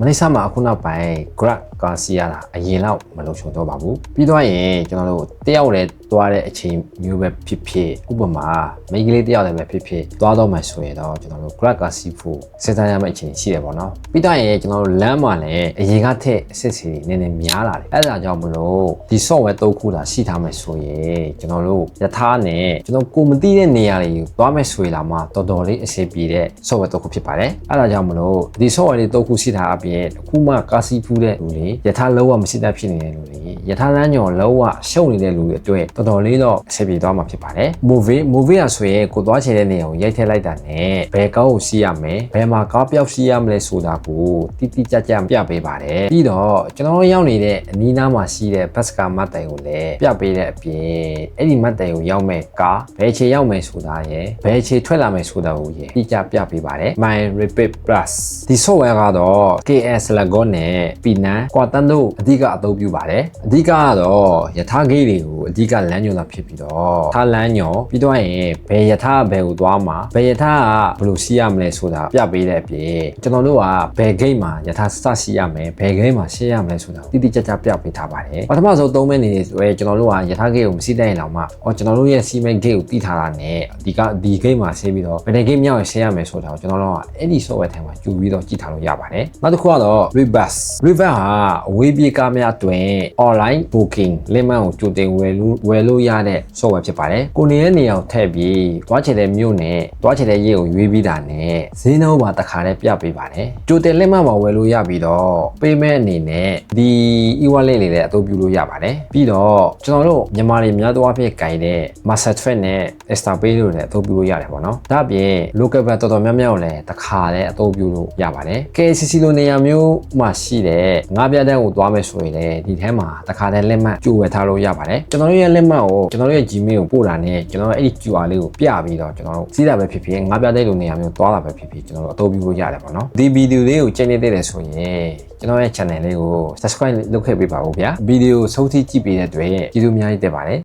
လေးရှားမှာအခုနောက်ပိုင်း Grab ကားစီးရတာအရင်လောက်မလုံခြုံတော့ပါဘူးပြီးတော့ရင်ကျွန်တော်တို့တယောက်လည်းသွားတဲ့အချိန်မျိုးပဲဖြစ်ဖြစ်ဥပမာမိန်းကလေးတယောက်လည်းပဲဖြစ်ဖြစ်သွားတော့မှဆိုရင်တော့ကျွန်တော်တို့ Grab ကားစီးဖို့စဉ်းစားရမယ့်အခြေအနေရှိတယ်ပေါ့နော်ပြီးတော့ရင်ကျွန်တော်တို့လမ်းမှာလည်းအရင်ကထက်အစစ်စီနည်းနည်းများလာတယ်အဲ့ဒါကြောင့်မလို့ဒီ software 3ခုသာရှိထားမယ်ဆိုရင်ကျွန်တော်တို့ယထာနဲ့ကျွန်တော်ကိုမသိတဲ့နေရာတွေကိုသွားမယ်ဆိုရင်လာမှတော်တော်လေးအဆင်ပြေတဲ့ software 3ခုဖြစ်ပါတယ်အဲ့ဒါကြောင့်မလို့ဒီ software တွေ3ခုရှိတာအပြင်အခုမှကားစီးဖူးတဲ့လူတွေယထာလုံးဝမရှိတတ်ဖြစ်နေတဲ့လူတွေယထာလမ်းညော်လုံးဝရှုံနေတဲ့လူတွေအတွက်တော်တော်လေးတော့အဆင်ပြေသွားမှာဖြစ်ပါတယ် movie ရဆိုရင်ကိုသွားချင်တဲ့နေရာကိုရိုက်ထည့်လိုက်တာနဲ့ဘယ်ကားကိုစီးရမယ်ဘယ်မှာကားပြောက်စီးရမလဲဆိုတာကိုတိတိကျကျပြပေးပါတယ်ပြီးတော့ကျွန်တော်ရောက်နေတဲ့အနီးနားမှာရှိတဲ့ဘတ်စကာမတ်တိုင်ကိုလည်းပြပေးတဲ့အပြင်အဲ့ဒီမတ်တိုင်ကိုရောက်မဲ့ကားဘယ်ခြေရောက်မယ်ဆိုတာရယ်ဘယ်ခြေထွက်လာမယ်ဆိုတာကိုရယ်တိကျပြပေးပါတယ် My Repeat Plus ဒီ software ကတော့ KS Lagon နဲ့ပြည်နန်းကွာတန်းတို့အဓိကအသုံးပြုပါတယ်အဓိကကတော့ယထာဂိတ်တွေကိုအဓိကလမ်းညွှန်တာဖြစ်ပြီးတော့ထားလမ်းညွှန်ပြီးတော့ရင်ဘယ်ယထာဘယ်ကိုသွားမှာဘယ်ယထာကဘယ်လိုစီးရမလဲဆိုတာပြပေးတဲ့အပြင်ကျွန်တော်တို့ကဘယ်ဂိတ်မှာယထာစစီးရမယ်ဘယ်ဂိတ်မှာရှင်းရမလဲဆိုတာတိတိကျကျပြပေးထားပါတယ်ပထမဆုံး3မိနစ်နေဆိုရင်ကျွန်တော်တို့ကယထာဂိတ်ကိုမစီးတဲ့ရင်တော့မှကျွန်တော်တို့ရဲ့စီးမဲ့ဂိတ်ကိုတိထားတာနဲ့ဒီဂိတ်မှာဆင်းပြီးတော့ဘယ်ဂိတ်မြောက်ရင်ရှင်းရမယ်ဆိုတာကိုကျွန်တော်တို့ကအဲ့ဒီ software ထဲမှာကြိုပြီးတော့ကြည့်ထားလို့ရပါတယ်နောက်တစ်ခုကတော့ Reverse ဟာအဝေးပြေးကားများအတွင်း online booking လက်မှတ်ကိုကြိုတင်ဝယ်လို့ရတဲ့ software ဖြစ်ပါတယ်ကိုနေတဲ့နေရာကိုထည့်ပြီးတွားချင်တဲ့မြို့နဲ့တွားချင်တဲ့ရက်ကိုရွေးပြီးတာနဲ့ဈေးနှုန်းပါတစ်ခါတည်းပြပေးပါတယ်ကြိုတင်လက်မှတ်မှာဝယ်လို့ရပြီးတော့ payment အနေနဲ့ဒီ e-wallet လေးလည်းအသုံးပြုလို့ရပါတယ်ပြီးတော့ကျွန်တော်တို့မြန်မာတွေများသောအားဖြင့်ကြိုင်တဲ့ Mastercard နဲ့ Instapay တို့လည်းအသုံးပြုလို့ရတယ်ပေါ့နော်ဒါ့အပြင် local bank တော်တော်များများကိုလည်းတစ်ခါတည်းအသုံးပြုလို့ရပါတယ် KCC လိုနေရာမျိုးမှာရှိတဲ့ငါးပြတဲ့ကိုသွားမယ်ဆိုရင်လည်းဒီထဲမှာတစ်ခါတည်းလက်မှတ်ကြိုဝယ်ထားလို့ရပါတယ်ကျွန်တော်တို့ရဲ့လက်မှတ်ကိုကျွန်တော်တို့ရဲ့ Gmail ကိုပို့တာနဲ့ကျွန်တော်တို့အဲ့ဒီ QR လေးကိုပြပြီးတော့ကျွန်တော်တို့စီးတာပဲဖြစ်ဖြစ်ငါးပြတဲ့လိုနေရာမျိုးသွားတာပဲဖြစ်ဖြစ်ကျွန်တော်တို့အသုံးပြုလို့ရတယ်ပေါ့နော်ဒီဗီဒီယိုလေးကိုကြည့်နေတဲ့ဆိုရင်ကျွန်တော်ရဲ့ channel လေးကို subscribe လုပ်ခဲ့ပေးပါဦးဗျာဗီဒီယိုဆုံးထိကြည့်ပေးတဲ့အတွက်ကျေးဇူးအများကြီးတင်ပါတယ်